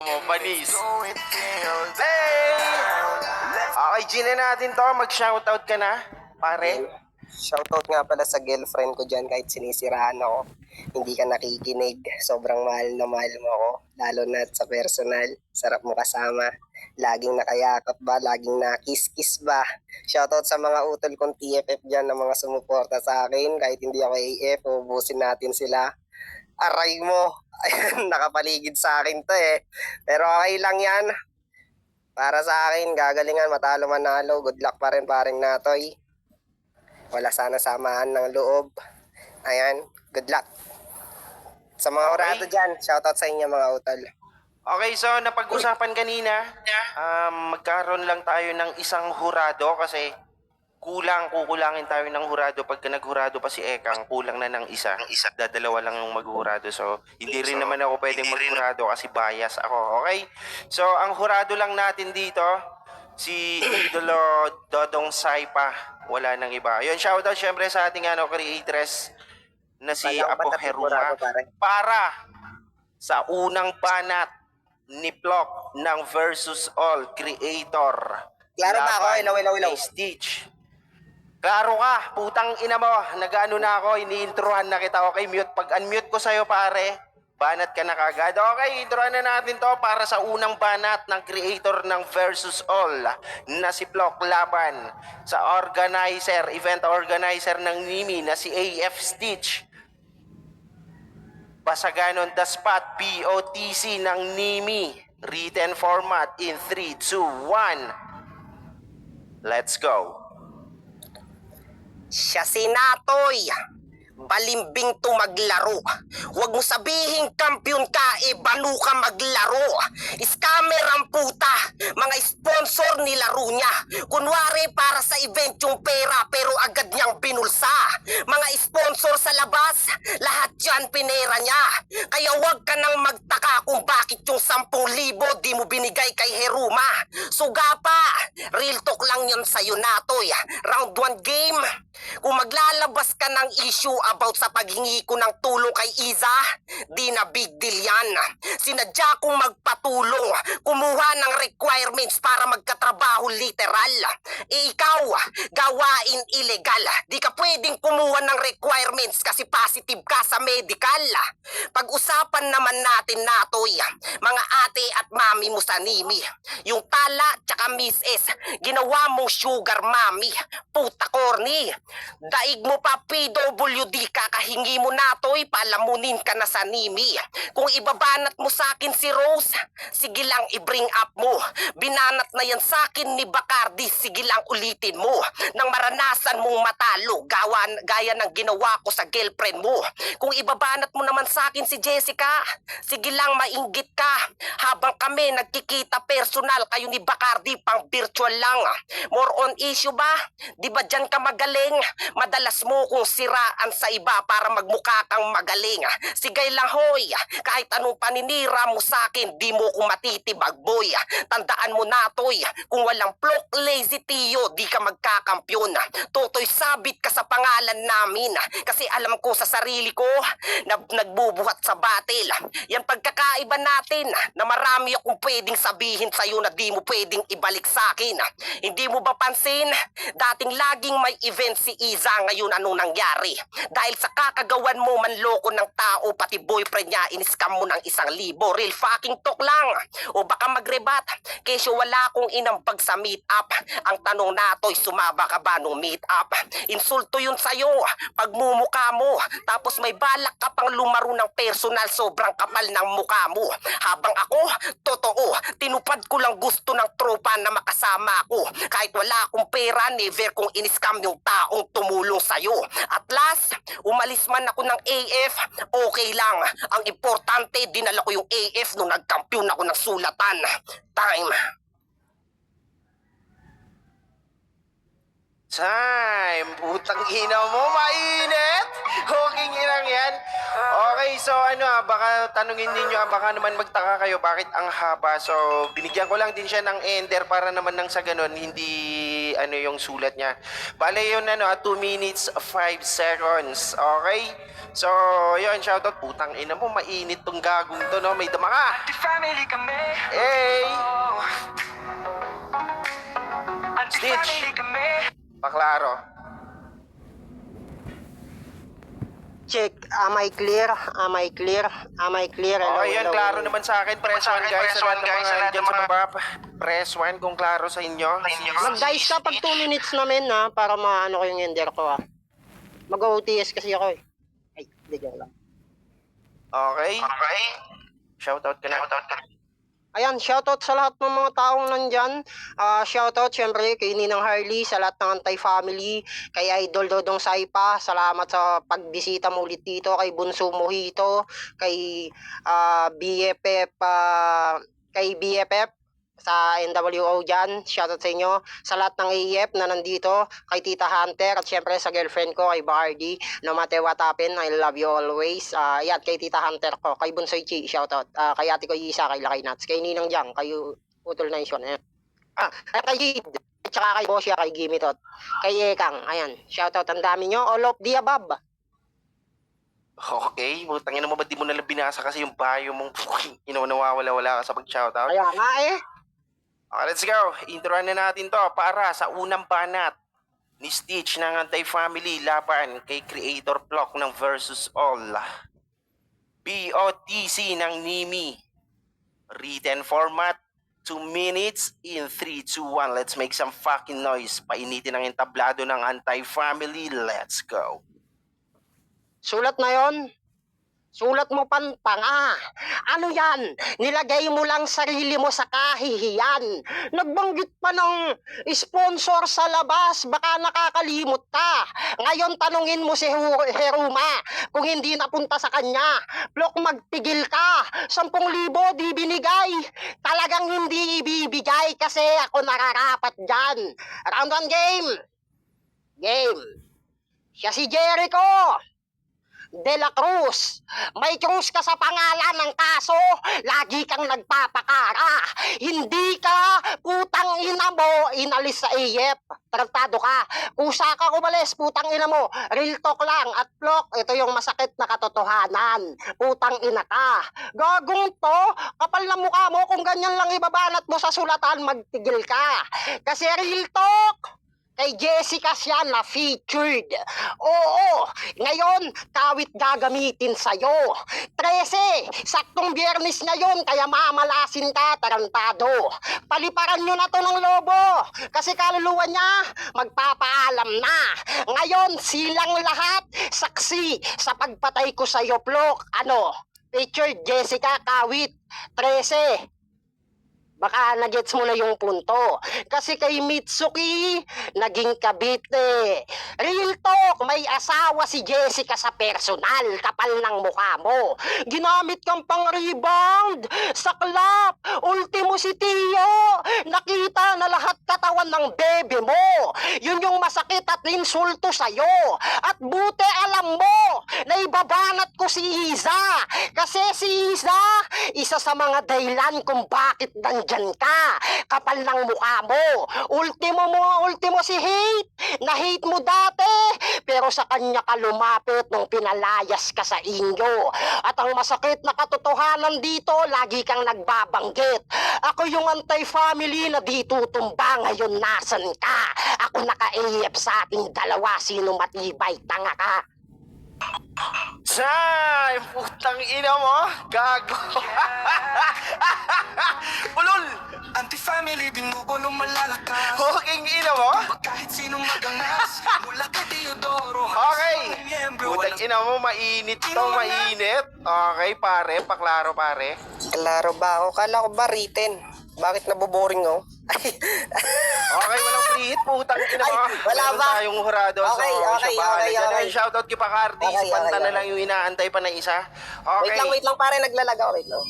Mo, panis. Hey! Okay, G na natin to. Mag-shoutout ka na, pare. Shoutout nga pala sa girlfriend ko dyan kahit sinisiraan ako. Hindi ka nakikinig. Sobrang mahal na mahal mo ako. Lalo na sa personal. Sarap mo kasama. Laging nakayakap ba? Laging nakis-kiss ba? Shoutout sa mga utol kong TFF dyan na mga sumuporta sa akin. Kahit hindi ako AF, ubusin natin sila. Aray mo. Ayan, nakapaligid sa akin to eh. Pero okay lang yan. Para sa akin, gagalingan, matalo manalo. Good luck pa rin paring Natoy. Wala sana samaan ng loob. Ayan, good luck. Sa mga Okay. orado dyan, shoutout sa inyo mga utol. Okay, so napag-usapan kanina, magkaroon lang tayo ng isang hurado kasi kukulangin tayo ng hurado. Pagka naghurado pa si Ekang, kulang na ng isa. Dadalawa lang yung maghurado. So, hindi rin naman ako pwedeng maghurado kasi bias ako. Okay? So, ang hurado lang natin dito, si Idolo Dodong Saipa. Wala nang iba. Ayun, shoutout syempre sa ating creatress na si Kala ko ba Apo tapos Heruma. hurado, pare? Para sa unang banat ni Plok ng Versus All Creator. Klaro ba ako? Laban Ilaw. kay Stitch. Klaro ka, putang ina mo. Nag-ano na ako, iniintrohan na kita. Okay, mute. Pag unmute ko sa'yo, pare, banat ka na kagad. Okay, introhan na natin to para sa unang banat ng creator ng Versus All na si Plok laban sa event organizer ng NIMI na si AF Stitch. Basagan on the spot, POTC ng NIMI. Written format in 3, 2, 1. Let's go. Siya si Natoy. Balimbing to maglaro. Huwag mo sabihin kampiyon ka, banu ka maglaro. Scammer ang puta. Mga sponsor nilaro niya. Kunwari para sa event yung pera pero agad niyang binulsa. Mga sponsor sa labas, lahat yan pinera niya. Kaya huwag ka nang magtaka kung bakit yung 10,000 di mo binigay kay Heruma. Suga pa. Real talk lang yun sa'yo, Natoy. Round 1 game. Kung maglalabas ka ng issue about sa paghingi ko ng tulong kay Iza, di na big deal yan. Sinadya kong magpatulong, kumuha ng requirements para magkatrabaho literal. Ikaw, gawain illegal. Di ka pwedeng kumuha ng requirements kasi positive ka sa medical. Pag-usapan naman natin, Natoy, mga ate at mami mo sa NIMI. Yung Tala tsaka Miss S, ginawa mong sugar mommy. Puta corny. Daig mo pa PWD, kakahingi mo, Natoy, palamunin ka na sa NIMI. Kung ibabanat mo sa akin si Rose, sige lang i-bring up mo. Binanat na yan sa akin ni Bacardi, sige lang ulitin mo. Nang maranasan mong matalo, gaya ng ginawa ko sa girlfriend mo. Kung ibabanat mo naman sa akin si Jessica, sige lang mainggit ka. Habang kami nagkikita personal, kayo ni Bacardi pang virtual lang. More on issue ba? Di ba dyan ka magaling? Madalas mo kong siraan sa iba para magmukha kang magaling. Sigay lang hoy, kahit anong paninira mo sa akin, di mo ko matitibag boy. Tandaan mo, Natoy, kung walang Plok, lazy Tio, di ka magkakampyon. Totoy sabit ka sa pangalan namin kasi alam ko sa sarili ko na nagbubuhat sa battle. Yan pagkakaiba natin na marami akong pwedeng sabihin sa'yo na di mo pwedeng ibalik sa akin. Hindi mo ba pansin? Dating laging may event si Iza, ngayon anong nangyari? Dahil sa kakagawan mo manloko ng tao, pati boyfriend niya, in-scam mo ng 1,000. Real fucking talk lang. O baka magrebat, kesyo wala akong inambag sa meet up. Ang tanong, Natoy, sumaba ka ba nung meet up? Insulto yun sa'yo, pagmumukha mo. Tapos may balak ka pang lumaro ng personal, sobrang kapal ng mukha mo. Habang ako, totoo, tinupad ko lang gusto ng tropa na makasama ako. Kahit wala akong pera, never kong in-scam yung taong tumulong sa'yo. At last, umalis man ako ng AF, okay lang. Ang importante, dinala ko yung AF nung nagkampiyon ako ng sulatan. Time. Putang ina mo, mainit! Huking inang yan. Okay, so baka tanungin ninyo, baka naman magtaka kayo bakit ang haba. So, binigyan ko lang din siya ng ender para naman nang sa ganun, hindi ano yung sulat niya. Bale yun 2 minutes 5 seconds. Okay? So, yun, shoutout. Putang ina mo, mainit tong gagong to, no? May dama ka. Anti-family kami. Hey! Oh. Anti-family kami. Paklaro. Check, am I clear? Am I clear? Am I clear? Hello, Okay, yan, hello, klaro hello. naman sa akin. Press 1, guys. Sa lahat ng mga dyan sa baba. Press 1 kung klaro sa inyo. Mag-dice ka pag 2 minutes namin ha, para maano ko yung ender ko ha. Mag-OTS kasi ako eh. Ay, hindi joke lang. Okay? Shoutout ka na. Ayan, shoutout sa lahat ng mga taong nandyan. Shoutout syempre kay Ninang Harley, sa lahat ng Antay-family, kay Idol Dodong Saipa, salamat sa pagbisita mo ulit dito, kay Bunso Mojito, kay BFF, kay BFF sa NWO dyan, shoutout sa inyo, sa lahat ng AEF na nandito, kay Tita Hunter, at syempre sa girlfriend ko, kay Bardy, no matter what happen, I love you always. Yan, kay Tita Hunter ko, kay Bunsoy Chi, shoutout, kay ate ko Isa, kay Lakay Nuts, kay Ninang Jang, kay Utol Nation, ayan. Kay Jid, tsaka kay Bosya, kay Gimme Tot, kay Ekang, ayan, shoutout, ang dami nyo, all of the above. Okay, butangin mo ba di mo nalang binasa kasi yung bio mong nawawala-wala ka sa pag-shoutout? Kaya nga eh. Okay, let's go. Introan na natin to para sa unang banat ni Stitch ng Anti-Family laban kay Creator Block ng Versus All. BOTC ng Nimi. Written format, 2 minutes in 3, 2, 1. Let's make some fucking noise. Painitin ang entablado ng Anti-Family. Let's go. Sulat na yon. Sulat mo pantanga. Ano yan? Nilagay mo lang sarili mo sa kahihiyan. Nagbanggit pa ng sponsor sa labas. Baka nakakalimot ka. Ngayon tanungin mo si Heruma kung hindi napunta sa kanya. Blok, magtigil ka. 10,000 di binigay. Talagang hindi ibibigay kasi ako nararapat dyan. Round 1 game. Game. Siya si Jericho De La Cruz. May krus ka sa pangalan ng kaso, lagi kang nagpapakara. Hindi ka, putang ina mo, inalis sa AF. Tratado ka. Kusa ka umalis, putang ina mo. Real talk lang. At Plok, ito yung masakit na katotohanan. Putang ina ka. Gagong to, kapal na mukha mo, kung ganyan lang ibabanat mo sa sulatan, magtigil ka. Kasi real talk, kay Jessica siya na featured. Oo, ngayon, kawit gagamitin sa'yo. 13, saktong biyernes ngayon, kaya mamalasin ka, tarantado. Paliparan nyo na to ng lobo, kasi kaluluwa niya, magpapaalam na. Ngayon, silang lahat, saksi sa pagpatay ko sa'yo, Plok. Ano? Featured Jessica, kawit, 13. Baka nagets mo na yung punto. Kasi kay Mitsuki, naging kabite. Real talk, may asawa si Jessica sa personal. Kapal ng mukha mo. Ginamit kang pang-rebound. Saklap. Ultimo si Tio. Nakita na lahat katawan ng bebe mo. Yun yung masakit at insulto sa'yo. At buti alam mo na ibabanat ko si Iza. Kasi si Iza, isa sa mga dahilan kung bakit nandyan ka. Kapal ng mukha mo. Ultimo si Hate. Na-hate mo dati. Pero sa kanya ka lumapit nung pinalayas ka sa inyo. At ang masakit na katotohanan dito, lagi kang nagbabanggit. Ako yung Anti-Family na di tutumba. Ngayon nasan ka? Ako naka-AF sa ating dalawa. Sino matibay? Tanga ka. Say, putang ina mo. Gago. Ulol. Anti-family, binubulong malalakas. Huking ina mo. Kahit sinong magangas. Mula kay Teodoro. Okay. Putang ina mo, mainit to, mainit. Okay, pare, paklaro pare. Klaro ba ako? Kala ko ba written? Bakit naboboring ako? Okay, walang free hit, putang ina mo. Ay, wala Meron ba? tayong hurado, Okay, so okay, siya bahala okay, dyan. okay. Ay, shoutout kay Pacardi, Okay, si Panta okay, na okay. lang yung inaantay pa na isa. Okay. Wait lang, pare, naglalaga ako. Wait lang.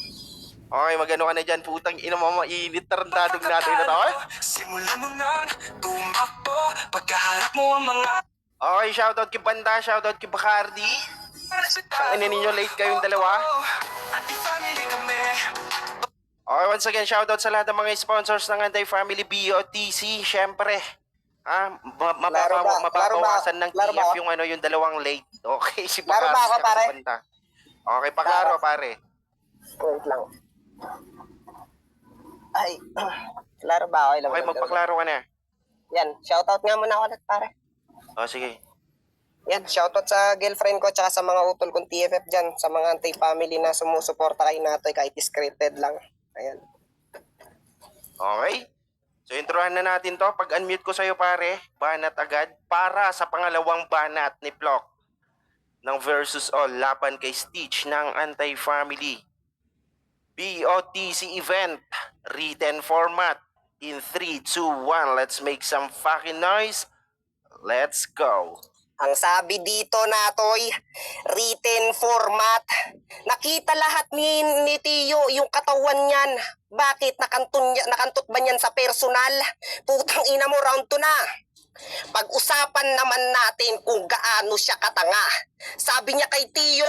Okay, magano ka na dyan, putang ina mo, mainit, tarantadong natin na to. Simulan mo nang tumakbo. Pagkaharap mo ang mga Okay, shoutout kay Panta, shoutout kay Pacardi. Ang ina ninyo, late kayong dalawa. Anti-family kami. Okay, once again, shoutout sa lahat ng mga sponsors ng Anti-Family BOTC. Siyempre, Klaro ba? Mapapawasan ng Klaro ba TF ako? yung ano, yung dalawang late. Okay, si Klaro ba ako, Pakaris pare? nakasabanta. Okay, paklaro, pare. Wait lang. Ay, klaro ba ako? Okay, magpaklaro ka na. Yan, shoutout nga muna ako ulit, pare. O, sige. Yan, shoutout sa girlfriend ko tsaka sa mga utol kong TFF dyan, sa mga anti-family na sumusuporta kay Natoy kahit scripted lang. Ayan. Okay? So, introhan na natin to. Pag unmute ko sa'yo, pare, banat agad para sa pangalawang banat ni Flock ng Versus All laban kay Stitch ng Anti-Family. BOTC event, written format. In 3, 2, 1, let's make some fucking noise. Let's go. Ang sabi dito, Natoy, written format. Nakita lahat ni Tio yung katawan niyan. Bakit? Nakantot ba niyan sa personal? Putang ina mo, round 2 na. Pag-usapan naman natin kung gaano siya katanga. Sabi niya kay Tio,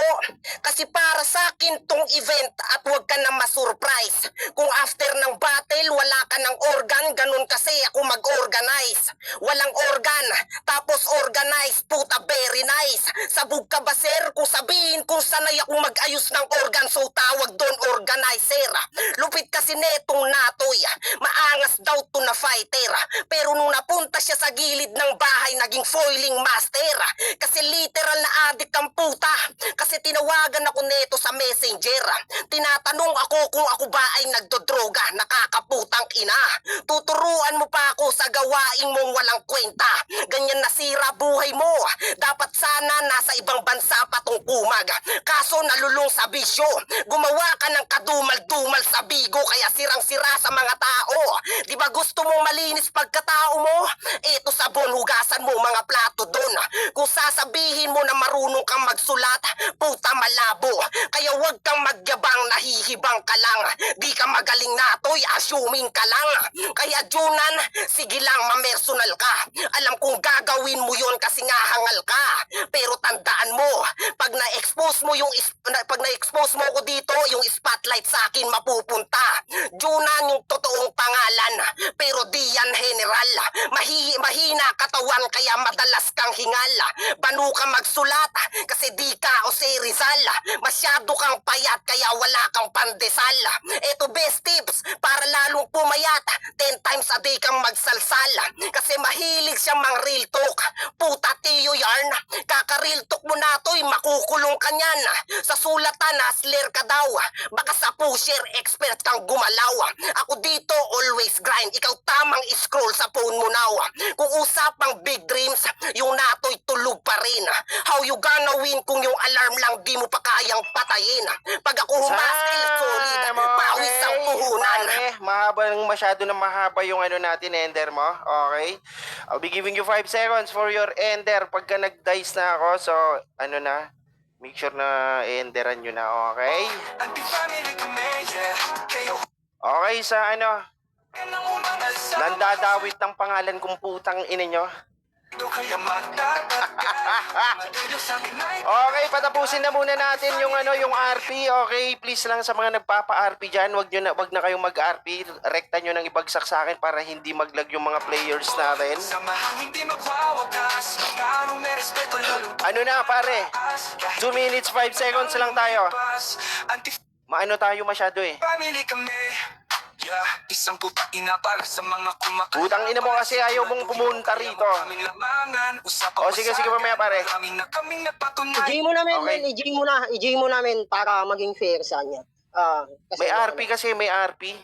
kasi para sa akin tong event at huwag ka na masurprise. Kung after ng battle wala ka ng organ, ganun kasi ako mag-organize. Walang organ, tapos organize, puta very nice. Sabog ka ba sir? Kung sabihin kung sanay ako mag-ayos ng organ, so tawag doon organizer. Lupit kasi netong Natoy, maangas daw to na fighter. Pero nung napunta siya sa gilid ng bahay, naging foiling master. Kasi literal na adik ang puta. Kasi tinawagan ako neto sa messenger. Tinatanong ako kung ako ba ay nagdodroga. Nakakaputang ina. Tuturuan mo pa ako sa gawaing mong walang kwenta. Ganyan nasira buhay mo. Dapat sana nasa ibang bansa pa tong kumag. Kaso nalulung sa bisyo. Gumawa ka ng kadumal-dumal sa bigo, kaya sirang-sira sa mga tao. Di ba gusto mong malinis pagkatao mo? Eto sabon, hugasan mo mga plato doon. Kung sasabihin mo na marunong kang magsulat, puta malabo. Kaya wag kang magyabang, nahihibang ka lang. Di ka magaling Natoy, assuming ka lang. Kaya Junan, sige lang, mamersonal ka. Alam kong gagawin mo yon kasi nga hangal ka. Pero tandaan mo, pag na-expose mo ko dito, yung spotlight sa akin mapupunta. Junan yung totoong pangalan, pero di yan general. Mahina katawan kaya madalas kang hingal. Banu ka magsulat kasi di ka Jose Rizal. Masyado kang payat kaya wala kang pandesal. Eto best tips para lalong pumayat. 10 times a day kang magsalsal. Kasi mahilig siyang mang real talk. Puta Tio yarn. Kaka-real talk mo Natoy, makukulong ka niyan. Sa sulatan hustler ka daw. Baka sa pusher expert kang gumalaw. Ako dito always grind. Ikaw tamang scroll sa phone mo now. Kung usapang big dreams, yung Natoy tulog pa rin. How you gonna win kung yung alarm lang di mo pa kayang patayin? Pag ako humaskil, solid, pawis ang puhunan. Pare, masyado na mahaba yung ano natin, ender mo. Okay? I'll be giving you 5 seconds for your ender pagka nag-dice na ako. So, ano na, make sure na enderan nyo na, okay? Anti-family kami, yeah. Kayo Okay, sa ano, ka nang umangal sa nandadawit ng pangalan kong putang ina nyo. mundo, kaya magtatagay. Madulo sa akin ay Okay, patapusin na muna natin yung ano, yung RP. Okay, please lang sa mga nagpapa-RP diyan, wag na kayong mag-RP. Rekta nyo nang ibagsak sa akin para hindi maglag yung mga players natin. samahang hindi magwawakas. Magkano may respeto lalo Ano na, pare? 2 minutes 5 seconds lang tayo. Maano tayo masyado eh. Anti-family kami. Yeah, isang puta ina para sa mga kumakain. Putang ina mo kasi ayaw mong pumunta rito. O, sige, mamaya, pare. Kami na kaming napatunay. I-G mo namin, Okay. men. I-G mo namin para maging fair sa kanya. Kasi May RP kasi, may RP.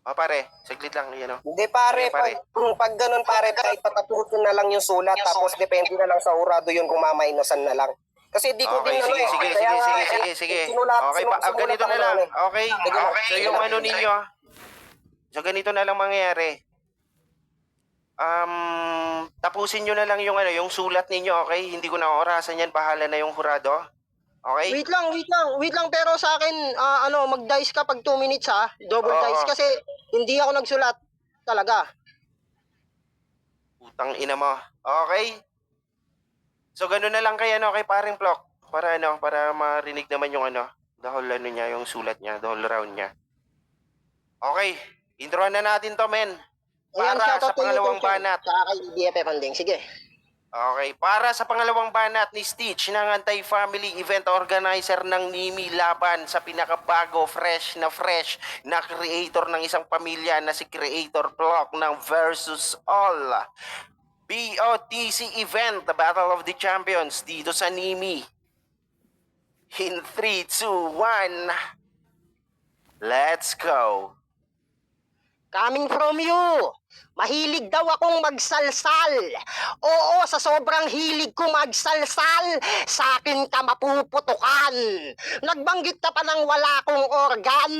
O, pare, saglit lang, yan o. Hindi pare, Sige, pare. pag ganun pare, kahit patapusin na lang yung sulat, tapos depende na lang sa urado yun kung mamainosan na lang. Kasi di ko Okay, din sige, sige, kaya nga, sige. sinulat- Okay, sinulat ganito na ako lang. eh. Okay, Sige, so yung ano ninyo, so ganito na lang mangyayari. Tapusin nyo na lang yung ano, yung sulat ninyo, okay? Hindi ko na orasan yan, bahala na yung hurado. Okay? wait lang, pero sa akin, mag-dice ka pag 2 minutes ha, double Oo. dice, kasi hindi ako nagsulat talaga. Putang ina mo. Okay? So ganun na lang kay ano, kay paring Flock. Para ano, para marinig naman yung ano, the whole ano niya, yung sulat niya, the whole round niya. Okay, introhan na natin to, men. Ayan, para shoutout sa kay pangalawang Utong Chong, banat. Saka kay BFF Anding. Sige. Okay, para sa pangalawang banat ni Stitch ng anti-family event organizer ng NIMI laban sa pinakabago, fresh na creator ng isang pamilya na si Creator Block ng Versus All. BOTC event, the Battle of the Champions dito sa NIMI. In 3, 2, 1, let's go! Coming from you. Mahilig daw akong magsalsal. Oo, sa sobrang hilig ko magsalsal, sa akin ka mapuputukan. Nagbanggit ka pa ng wala kong organ,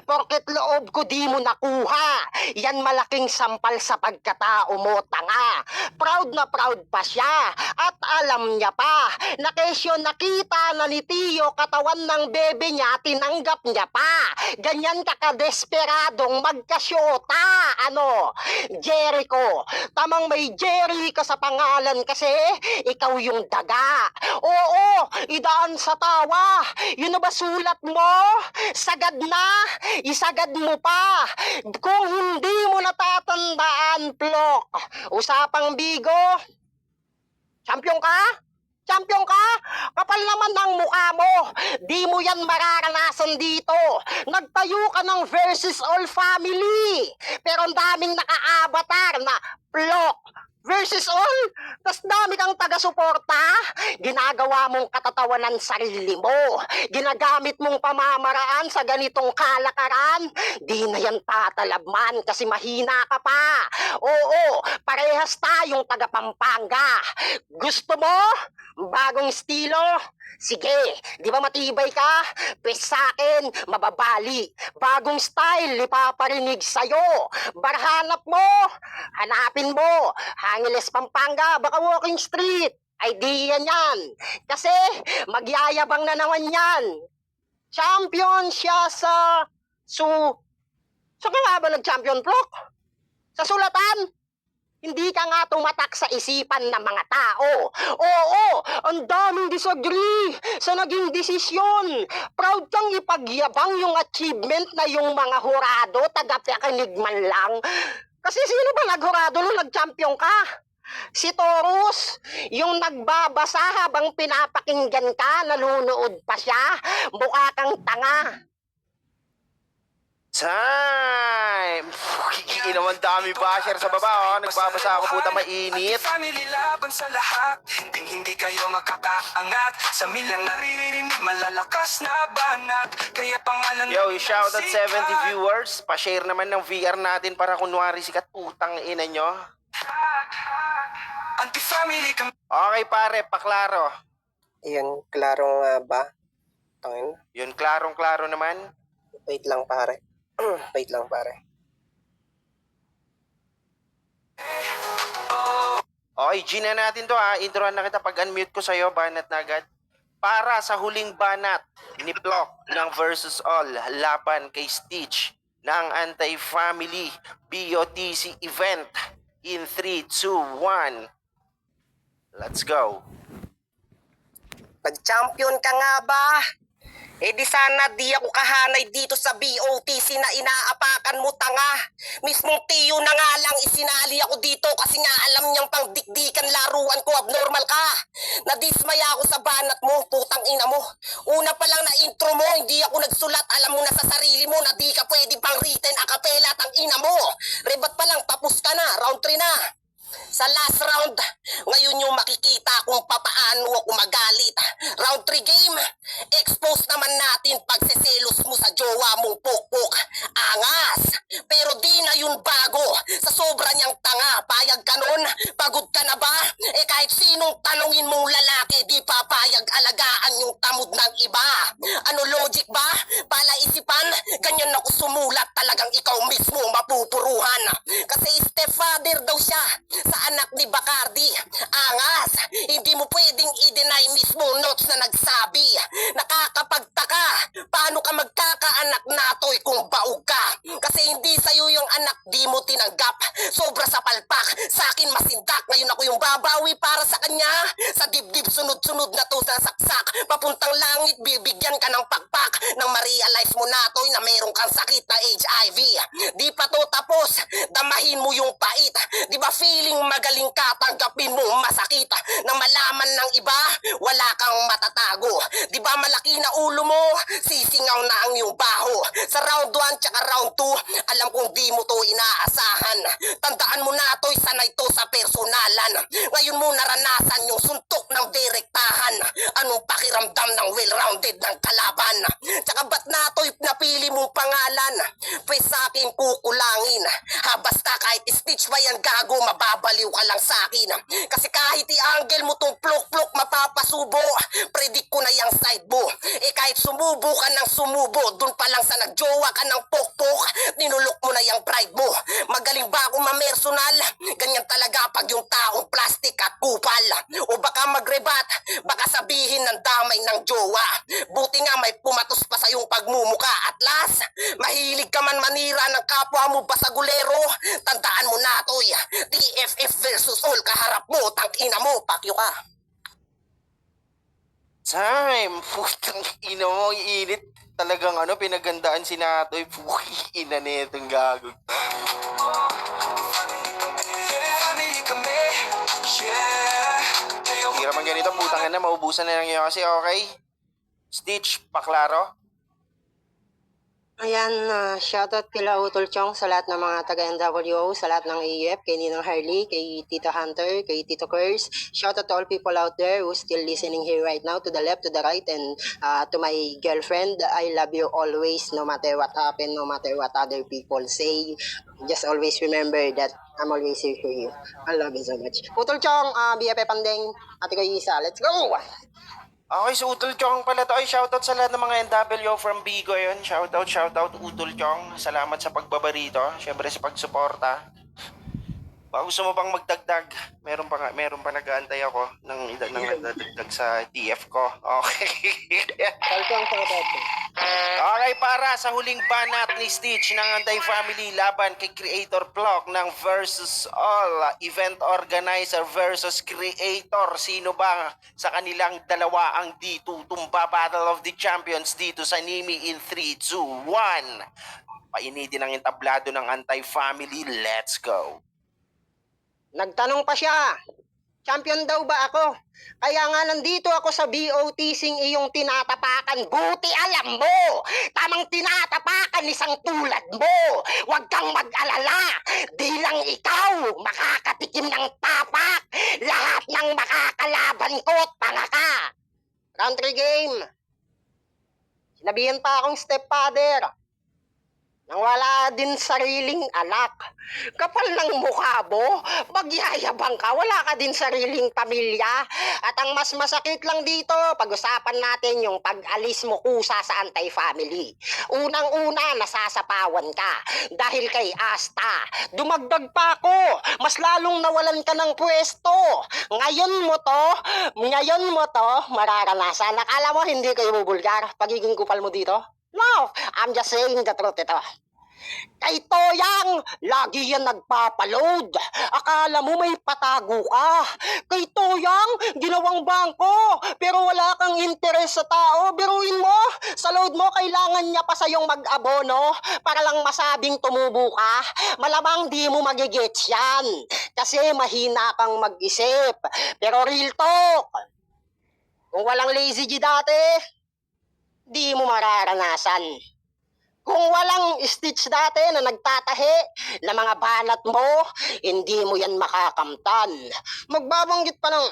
porket loob ko di mo nakuha. Yan malaking sampal sa pagkatao mo, tanga. Proud na proud pa siya, at alam niya pa, na kesyo nakita na ni Tio katawan ng bebe niya, tinanggap niya pa. Ganyan ka kadesperadong magkasyota, ano? Jericho, tamang may Jerry ka sa pangalan kasi ikaw yung daga. Oo, idaan sa tawa. Yun na ba sulat mo? Sagad na, isagad mo pa. Kung hindi mo natatandaan, Plok, usapang bigo, champion ka? Champion ka? Kapal naman ang mukha mo. Di mo yan mararanasan dito. Nagtayo ka ng versus all family. Pero ang daming naka-avatar na Plok versus all. Tas dami kang taga-suporta. Ginagawa mong katatawanan sarili mo. Ginagamit mong pamamaraan sa ganitong kalakaran. Di na yan tatalabman kasi mahina ka pa. Oo, parehas tayong taga-Pampanga. Gusto mo? Bagong estilo? Sige, di ba matibay ka? Pwes sa akin, mababali. Bagong style, ipaparinig sa'yo. Barhanap mo, hanapin mo. Angeles, Pampanga, baka walking street. Idea niyan. Kasi magyayabang na naman yan. Champion siya sa... Sa nga ba nag-champion block? Sa sulatan? Hindi ka nga tumatak sa isipan ng mga tao. Oo, ang daming disagree sa naging desisyon. Proud kang ipagyabang yung achievement na yung mga hurado, taga-pakinig man lang. Kasi sino ba naghurado nung nag-champion ka? Si Taurus, yung nagbabasa habang pinapakinggan ka, nanunood pa siya, mukha kang tanga. Time! Inaman dami basher sa baba, oh. Nagbabasa ako, puta mainit. Anti-family laban sa lahat. Hindi kayo makakaangat. Sa milyang naririnig malalakas na banat. Kaya pangalan Yo, namin shout out ang 70 sikat. viewers. Pa-share naman ng VR natin para kunwari sikat, putang ina nyo. Anti-family kami. Okay pare, paklaro. Iyan, klaro nga ba? Tangin, Yun, klarong-klaro naman. wait lang pare. Wait lang pare. Okay, G na natin to ha. Introhan na kita pag unmute ko sa'yo, banat na agad. Para sa huling banat ni Block ng Versus All, laban kay Stitch ng Anti-Family BOTC event in 3, 2, 1. Let's go. Pag-champion ka nga ba? Eh di sana di ako kahanay dito sa BOTC na inaapakan mo, tanga. Mismong Tio na nga lang isinali ako dito kasi nga alam niyang pangdikdikan laruan ko, abnormal ka. Nadismaya ako sa banat mo, putang ina mo. Una pa lang na intro mo, hindi ako nagsulat. Alam mo na sa sarili mo na di ka pwede pang written a cappella, tang ina mo. Rebat pa lang, tapos ka na, round 3 na. Sa last round, ngayon yung makikita kung papaano ako magalit. Round 3 game, expose naman natin pagseselos mo sa jowa mong pukpuk. Angas! Pero di na yun bago. Sa sobra niyang tanga, payag ka nun? Pagod ka na ba? Eh kahit sinong tanungin mong lalaki, di papayag alagaan yung tamod ng iba. Ano logic ba? Pala isipan, ganyan ako sumulat, talagang ikaw mismo mapupuruhan. Kasi stepfather daw siya sa anak ni Bacardi. Angas, hindi mo pwedeng i-deny mismo notes na nagsabi. Nakakapagtaka, paano ka magkakaanak natoy kung kung baog ka. Kasi hindi sa'yo yung anak, di mo tinanggap. Sobra sa palpak, sa akin masindak. Ngayon ako yung babawi para sa kanya. Sa dibdib sunod-sunod na to sa saksak. Papuntang langit, bibigyan ka ng pakpak. Nang ma-realize mo na to'y na meron kang sakit na HIV. Di pa to tapos, damahin mo yung pait. Di ba feeling magaling ka, tanggapin mo masakit. Nang malaman ng iba, wala kang matatago. Di ba malaki na ulo mo, sisingaw na ang iyong baho. Sa round 1 tsaka round 2, alam kong di mo to inaasahan. Tandaan mo na to'y sanay to sa personalan. Ngayon mo naranasan yung suntok ng direktahan. Anong pakiramdam ng well-rounded ng kalaban? Tsaka ba't na to'y napili mong pangalan? Pwes sa akin kukulangin. Ha, basta kahit stitch ba yan gago, mababaliw ka lang sa akin. Kasi kahit i-angle mo tong plok-plok, mapapasubo. Predict ko na yung side mo. Eh kahit sumubo ka ng sumubo, dun pa lang sa nagjowa ka ng pok-pok, ninulok mo na yung pride mo. Magaling ba akong mamersonal? Ganyan talaga pag yung taong plastic at kupal. O baka magrebat, baka sabihin ng damay ng jowa. Buti nga may pumatos pa sa yung pagmumuka. At last, mahilig ka man manira ng kapwa mo basagulero. Tandaan mo na to'y TFF versus all kaharap mo, tangina mo, pakyo ka. Time! Putang ina mo, init. Talagang pinagandaan si Natoy. Puki ina na itong gago. Family kami, yeah. Hindi naman ganito, putang ina, maubusan na lang yun kasi, okay? Stitch, paklaro? Ayan, shoutout kila Utol Chong sa lahat ng mga taga-NWO, sa lahat ng AF, kay Ninong Harley, kay Tito Hunter, kay Tito Curse. Shoutout to all people out there who still listening here right now, to the left, to the right, and to my girlfriend. I love you always, no matter what happen, no matter what other people say. Just always remember that I'm always here for you. I love you so much. Utol Chong, BFF Pandeng, Ate ko Isa, let's go! Okay, so Utol Chong pala to. Ay, shoutout sa lahat ng mga NWO from Bigo yun. Shoutout Utol Chong. Salamat sa pagbabarito. Siyempre sa pagsuporta. Baka gusto mo bang magdagdag? Meron pa nag-aantay ako ng dadagdag sa TF ko. Okay. Talkong sa kapatid. Okay, para sa huling banat ni Stitch ng Anti-Family laban kay Creator Block ng Versus All, event organizer versus creator. Sino ba sa kanilang dalawa ang tutumba Battle of the Champions dito sa Nimi in 3, 2, 1? Painitin ang entablado ng Anti-Family. Let's go. Nagtanong pa siya, champion daw ba ako? Kaya nga nandito ako sa BOTCing iyong tinatapakan. Buti alam mo, tamang tinatapakan isang tulad mo. Huwag kang mag-alala, di lang ikaw makakatikim ng tapak. Lahat ng makakalaban ko, tanga ka. Country game. Sinabihan pa akong stepfather. Nang wala din sariling anak. Kapal ng mukha mo, magyayabang ka, wala ka din sariling pamilya. At ang mas masakit lang dito, pag-usapan natin yung pag-alis mo kusa sa Anti-Family. Unang-una, nasasapawan ka dahil kay Asta. Dumagdag pa ako, mas lalong nawalan ka ng pwesto. Ngayon mo to, mararanasan. Akala mo hindi kayo bubulgar, pagiging kupal mo dito? No, I'm just saying the truth ito. Kay Toyang, lagi yan nagpapaload. Akala mo may patago ka. Kay Toyang, ginawang bangko, pero wala kang interes sa tao. Biruin mo, sa load mo, kailangan niya pa sayong mag-abono para lang masabing tumubo ka. Malamang di mo magigets yan, kasi mahina kang mag-isip. Pero real talk, kung walang lazy G dati, di mo mararanasan. Kung walang Stitch dati na nagtatahi na mga banat mo, hindi mo yan makakamtan. Magbabanggit pa ng,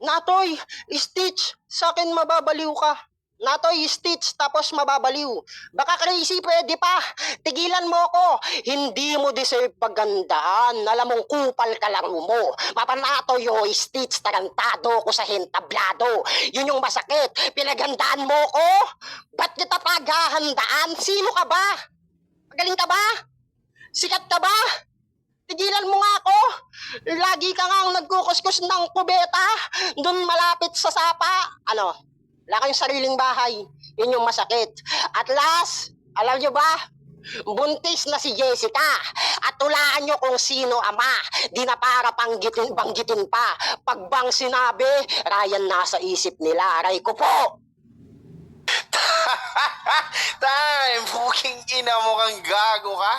Natoy, Stitch, sa akin mababaliw ka. Natoy, Stitch, tapos mababaliw. Baka crazy, pwede pa. Tigilan mo ko. Hindi mo deserve pagandaan. Alam mong kupal ka laro mo. Mapanato yo, Stitch, tarantado ko sa hentablado. Yun yung masakit. Pinagandaan mo ko. Ba't kita paghahandaan? Sino ka ba? Magaling ka ba? Sikat ka ba? Tigilan mo nga ako. Lagi ka nga nagkukuskus ng kubeta. Doon malapit sa sapa. Ano? Wala kayong sariling bahay. Yun yung masakit. At last, Alam nyo ba? Buntis na si Jessica at tulaan nyo kung sino ama. Di na para banggitin pa. Pag bang sinabi, Ryan nasa isip nila. Aray ko po. Time! Fucking ina mo kang gago ka.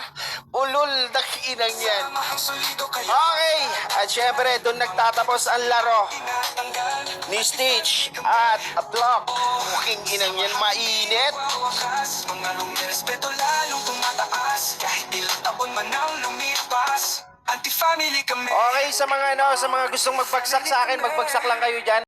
Ulol na inang yan. Samahang solido kayo Okay! At syempre, doon nagtatapos ang laro tinatanggal. ni Stitch at Block. Fucking inang yan, mainit. Wakas, mga respeto lalong tumataas. Kahit ilang taon man ang lumipas, anti-family kami. Okay, sa mga gustong magbagsak sa akin, magbagsak lang kayo dyan.